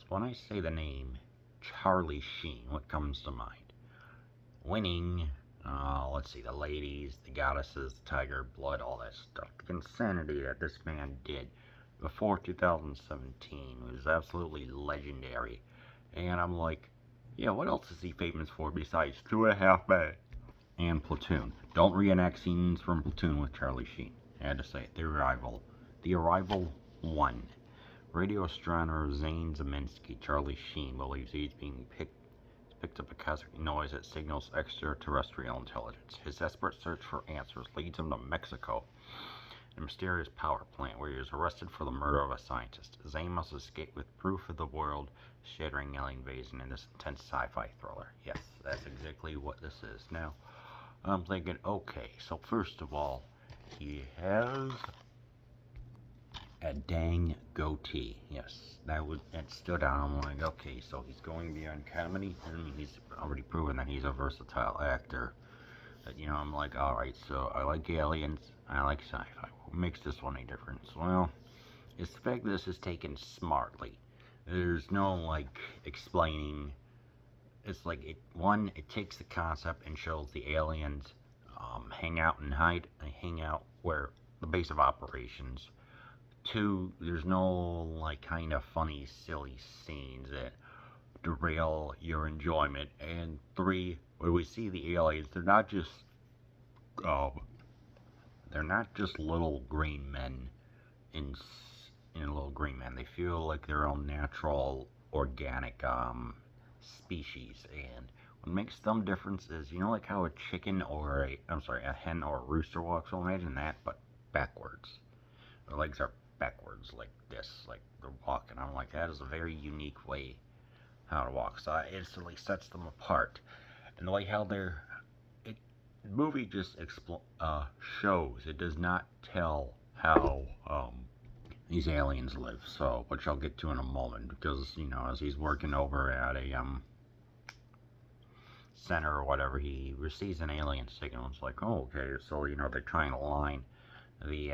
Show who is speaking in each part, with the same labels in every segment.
Speaker 1: When I say the name Charlie Sheen, what comes to mind? Winning, let's see, the ladies, the goddesses, the tiger blood, all that stuff. The insanity that this man did before 2017 was absolutely legendary. And I'm like, yeah, what else is he famous for besides Two and a Half Men and Platoon? Don't reenact scenes from Platoon with Charlie Sheen. I had to say it. The Arrival. The Arrival 1. Radio astronomer Zane Zeminski, Charlie Sheen, believes he's being picked up a cosmic noise that signals extraterrestrial intelligence. His desperate search for answers leads him to Mexico, a mysterious power plant where he is arrested for the murder of a scientist. Zane must escape with proof of the world-shattering alien invasion in this intense sci-fi thriller. Yes, that's exactly what this is. Now, I'm thinking, okay, so first of all, he has a dang goatee. Yes, that stood out. I'm like, okay, so he's going beyond comedy. I mean, he's already proven that he's a versatile actor. But, I'm like, alright, so I like aliens, I like sci-fi. What makes this one a difference? Well, it's the fact that this is taken smartly. There's no, explaining. It's like, it takes the concept and shows the aliens hang out and hang out where the base of operations. Two, there's no kind of funny, silly scenes that derail your enjoyment. And three, when we see the aliens, um, they're not just little green men in Little Green Men. They feel like their own natural, organic species. And what makes them different is, like how a chicken or a hen or a rooster walks. So imagine that, but backwards. Their legs are backwards like this, like they're walking. I'm like, that is a very unique way how to walk. So it instantly sets them apart. And the way how the movie just shows. It does not tell how these aliens live. So, which I'll get to in a moment, because as he's working over at a center or whatever, he receives an alien signal. It's like, oh, okay, so they're trying to line the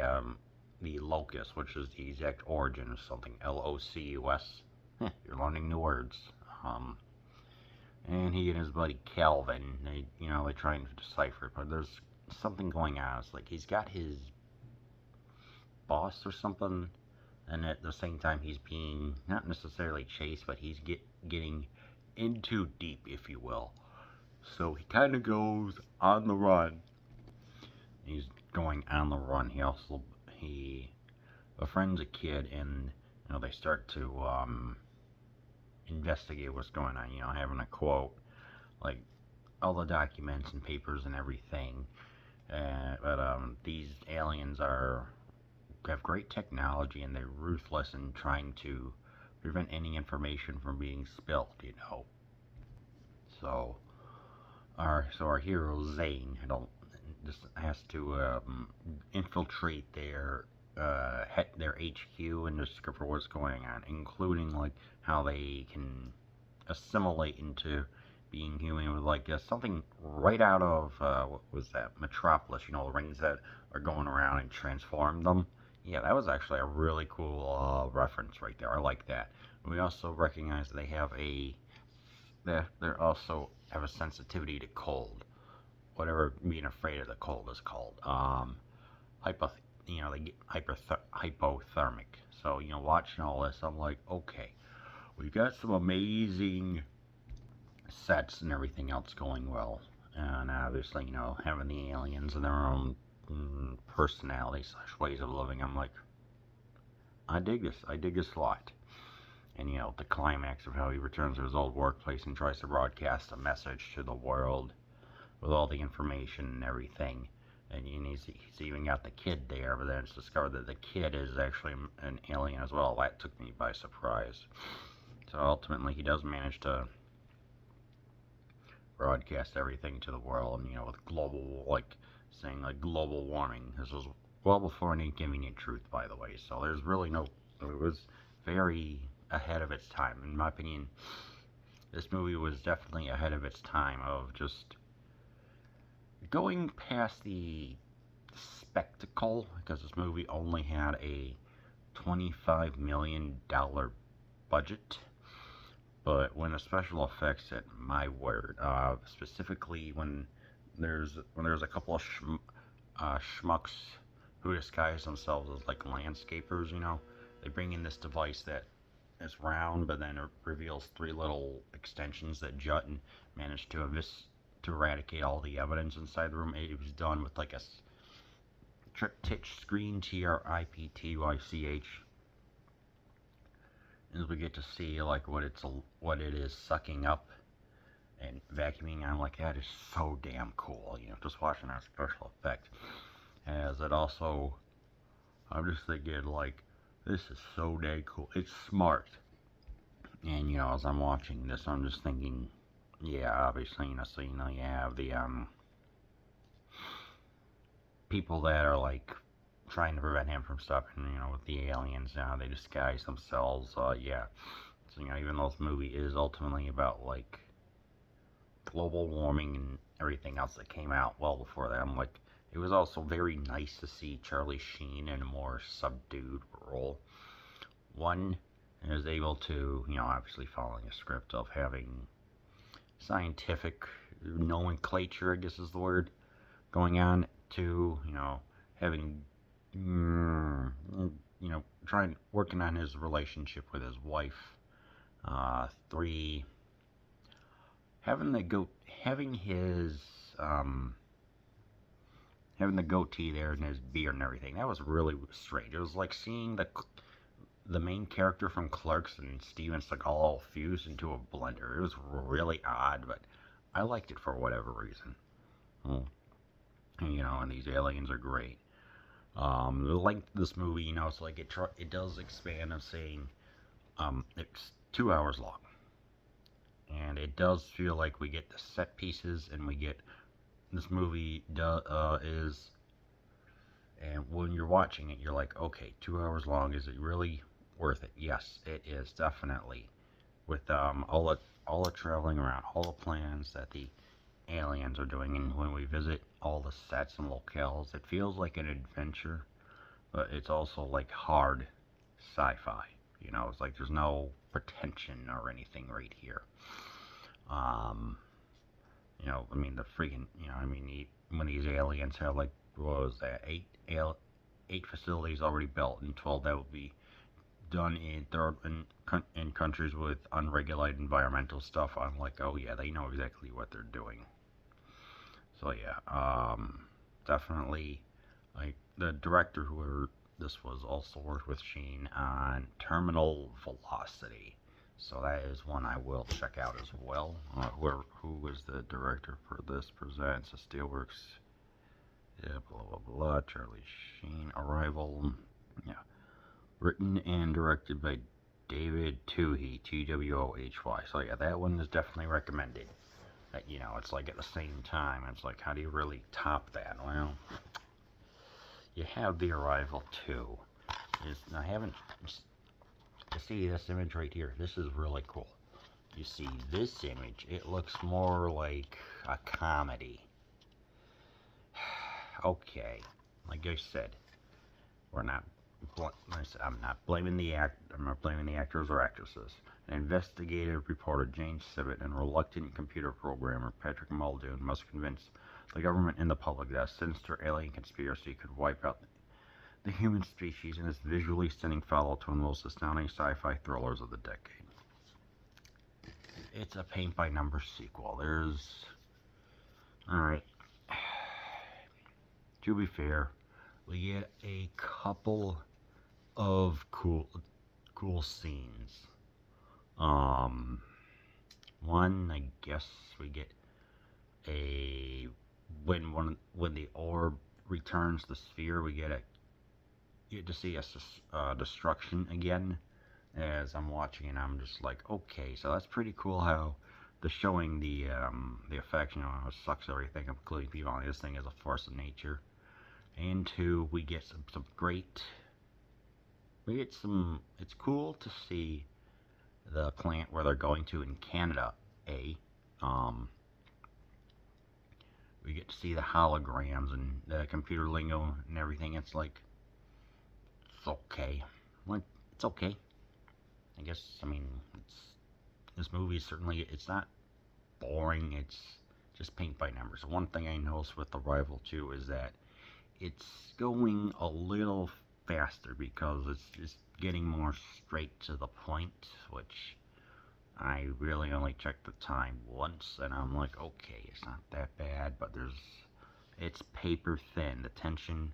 Speaker 1: locus, which is the exact origin of something. LOCUS. You're learning new words. And he and his buddy Calvin, they're trying to decipher it, but there's something going on. It's like he's got his boss or something, and at the same time he's being not necessarily chased, but he's getting in too deep, if you will. So he kind of goes on the run. He's going on the run. He befriends a kid, and they start to investigate what's going on. Having a quote like all the documents and papers and everything. But these aliens have great technology, and they're ruthless in trying to prevent any information from being spilled. So our hero Zane just has to infiltrate their HQ and discover what's going on, including how they can assimilate into being human with something right out of what was that, Metropolis? The rings that are going around and transform them. Yeah, that was actually a really cool reference right there. I like that. We also recognize they also have a sensitivity to cold, whatever being afraid of the cold is called. Hypo, they get hypothermic. So watching all this, I'm like, okay, we've got some amazing sets and everything else going well, and obviously, having the aliens and their own personalities / ways of living. I'm like, I dig this a lot. And the climax of how he returns to his old workplace and tries to broadcast a message to the world with all the information and everything. And he's even got the kid there, but then it's discovered that the kid is actually an alien as well. That took me by surprise. So ultimately, he does manage to broadcast everything to the world, and with global, saying global warming. This was well before An Inconvenient Truth, by the way. So there's really it was very ahead of its time. In my opinion, this movie was definitely ahead of its time of just going past the spectacle, because this movie only had a $25 million budget. But when the special effects hit, my word, specifically when there's a couple of schmucks who disguise themselves as like landscapers, they bring in this device that is round, but then it reveals three little extensions that jut and manage to eradicate all the evidence inside the room. It was done with like a triptych screen, TRIPTYCH, as we get to see like what it is sucking up and vacuuming. I'm like, that is so damn cool. Just watching that special effect. As it also, I'm just thinking like, this is so dang cool. It's smart. And as I'm watching this, I'm just thinking, yeah, obviously, so you have the people that are like trying to prevent him from stopping, with the aliens. They disguise themselves. Yeah. So, even though this movie is ultimately about like global warming and everything else that came out well before that, I'm like, it was also very nice to see Charlie Sheen in a more subdued role. One is able to, obviously following a script of having scientific nomenclature, I guess is the word, going on, to, having, working on his relationship with his wife. Three, having his, having the goatee there and his beard and everything. That was really strange. It was like seeing the main character from Clerks and Steven Seagal all fused into a blender. It was really odd, but I liked it for whatever reason. And these aliens are great. The length of this movie, it's like it does expand of saying it's 2 hours long, and it does feel like we get the set pieces, and we get this movie is, and when you're watching it, you're like, okay, 2 hours long. Is it really worth it? Yes, it is definitely. With all the traveling around, all the plans that the aliens are doing, and when we visit all the sets and locales, it feels like an adventure, but it's also like hard sci-fi. It's like there's no pretension or anything right here. I mean the freaking, when these aliens have like, what was that, eight facilities already built, and 12 that will be done in countries with unregulated environmental stuff. I'm like, oh yeah, they know exactly what they're doing. So yeah, definitely, like the director this was also worked with Sheen on Terminal Velocity. So that is one I will check out as well. Who was the director for this? Presents a Steelworks. Yeah, blah blah blah. Charlie Sheen. Arrival. Yeah, written and directed by David Twohy. Twohy. So yeah, that one is definitely recommended. It's like at the same time, it's like, how do you really top that? Well, you have The Arrival too. I haven't. You see this image right here? This is really cool. You see this image? It looks more like a comedy. Okay, like I said, we're not. I'm not blaming the I'm not blaming the actors or actresses. An investigative reporter, Jane Sibbett, and reluctant computer programmer, Patrick Muldoon, must convince the government and the public that a sinister alien conspiracy could wipe out the human species in this visually stunning follow to one of the most astounding sci-fi thrillers of the decade. It's a paint by numbers sequel. Alright. To be fair, we get a couple of cool scenes. One, I guess we get when the orb returns the sphere, we get to see a destruction again. As I'm watching, and I'm just like, okay, so that's pretty cool how the showing the effects, how it sucks everything, including people. This thing is a force of nature. And two, we get some great. It's cool to see the plant where they're going to in Canada. We get to see the holograms and the computer lingo and everything. It's like, it's okay. Like, it's okay. I guess, this movie is certainly, it's not boring, it's just paint by numbers. One thing I noticed with Arrival 2 is that it's going a little faster because it's just getting more straight to the point, which I really only checked the time once, and I'm like, okay, it's not that bad, but it's paper thin. The tension.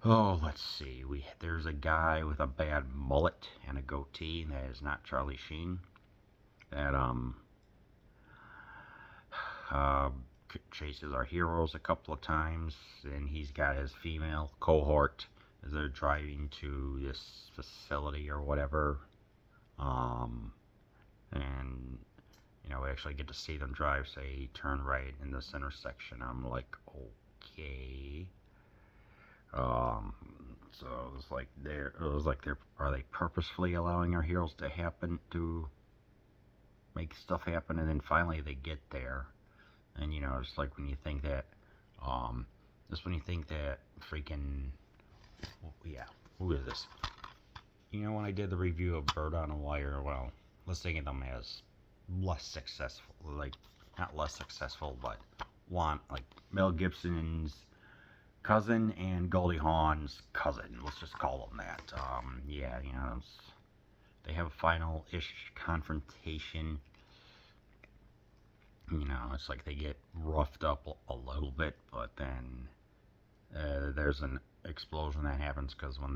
Speaker 1: Oh, let's see. There's a guy with a bad mullet and a goatee that is not Charlie Sheen. That uh, chases our heroes a couple of times, and he's got his female cohort as they're driving to this facility or whatever. And we actually get to see them drive, say, turn right in this intersection. I'm like, okay. So are they purposefully allowing our heroes to make stuff happen, and then finally they get there, and it's like when you think that, just when you think that freaking, yeah, who is this? When I did the review of Bird on a Wire, well, let's think of them as less successful, like, not less successful, but like Mel Gibson's cousin and Goldie Hawn's cousin. Let's just call them that. Yeah, they have a final-ish confrontation. It's like they get roughed up a little bit, but then there's an explosion that happens because when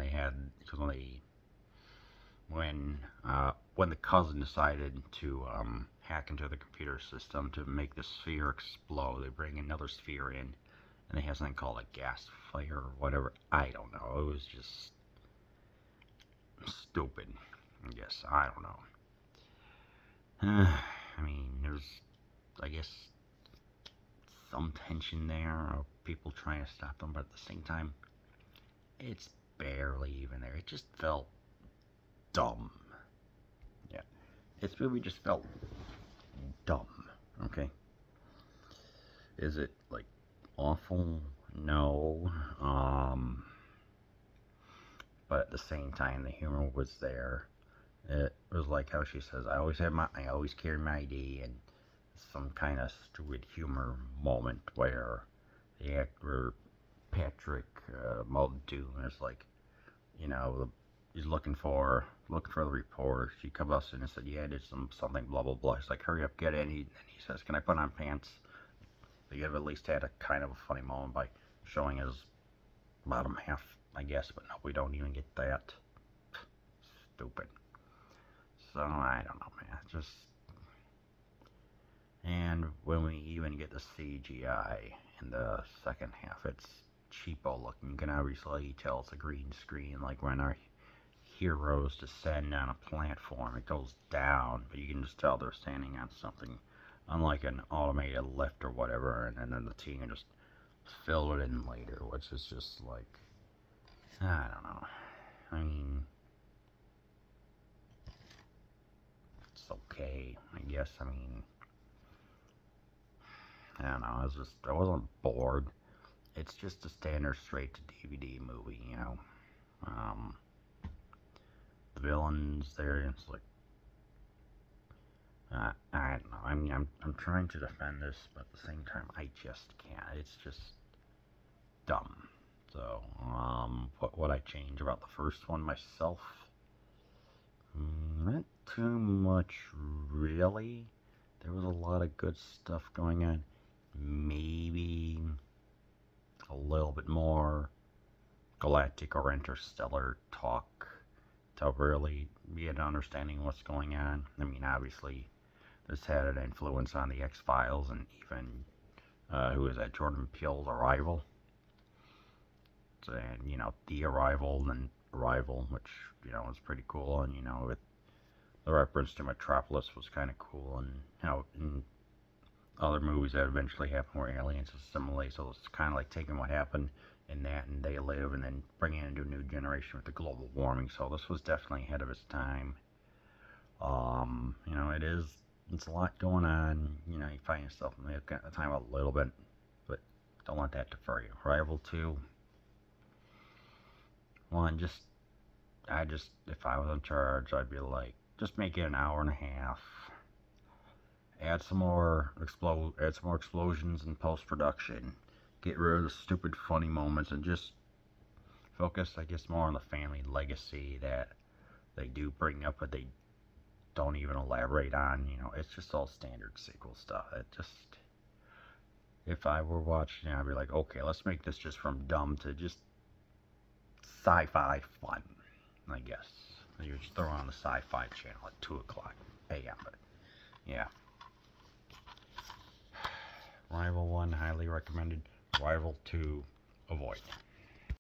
Speaker 1: the cousin decided to hack into the computer system to make the sphere explode, they bring another sphere in, and they have something called a gas fire or whatever. I don't know. It was just stupid. I guess. I don't know. I mean, there's, I guess, some tension there of people trying to stop them, but at the same time, it's barely even there. It just felt dumb. Yeah. This movie just felt dumb. Okay. Is it, like, awful? No. But at the same time, the humor was there. It was like how she says, I always carry my ID, and some kind of stupid humor moment where the actor Patrick Muldoon is like, he's looking for the report. She comes up and said, yeah, I did something, blah blah blah. He's like, hurry up, get it. And he says, can I put on pants? They have at least had a kind of a funny moment by showing his bottom half, I guess, but no, we don't even get that. Stupid. So I don't know, man. And when we even get the CGI in the second half, it's cheapo looking. You can obviously tell it's a green screen, like when our heroes descend on a platform, it goes down, but you can just tell they're standing on something, unlike an automated lift or whatever, and then the team can just fill it in later, which is just like, I don't know. I mean, it's okay, I guess. I mean, I don't know. I wasn't bored. It's just a standard straight to DVD movie, The villains there, it's like, I don't know. I mean, I'm trying to defend this, but at the same time, I just can't. It's just dumb. So, what would I change about the first one myself? Not too much, really. There was a lot of good stuff going on. Maybe a little bit more galactic or interstellar talk to really get an understanding of what's going on. I mean, obviously, this had an influence on the X-Files and even, who is that, Jordan Peele's Arrival. And, The Arrival and Arrival, which, was pretty cool. And, with the reference to Metropolis was kind of cool. And, in other movies that eventually happened where aliens assimilate, so it's kind of like taking what happened in that and They Live and then bringing it into a new generation with the global warming. So this was definitely ahead of its time. It's a lot going on. You find yourself in the time a little bit, but don't let that defer you. Arrival 2. One, if I was in charge, I'd be like, just make it an hour and a half. Add some more explosions in post-production. Get rid of the stupid funny moments and just focus, I guess, more on the family legacy that they do bring up, but they don't even elaborate on. You know, it's just all standard sequel stuff. It just, if I were watching, I'd be like, okay, let's make this just from dumb to just sci-fi fun, I guess. You just throw on the sci-fi channel at 2 o'clock a.m. But yeah, Rival 1 highly recommended. Rival 2 avoid.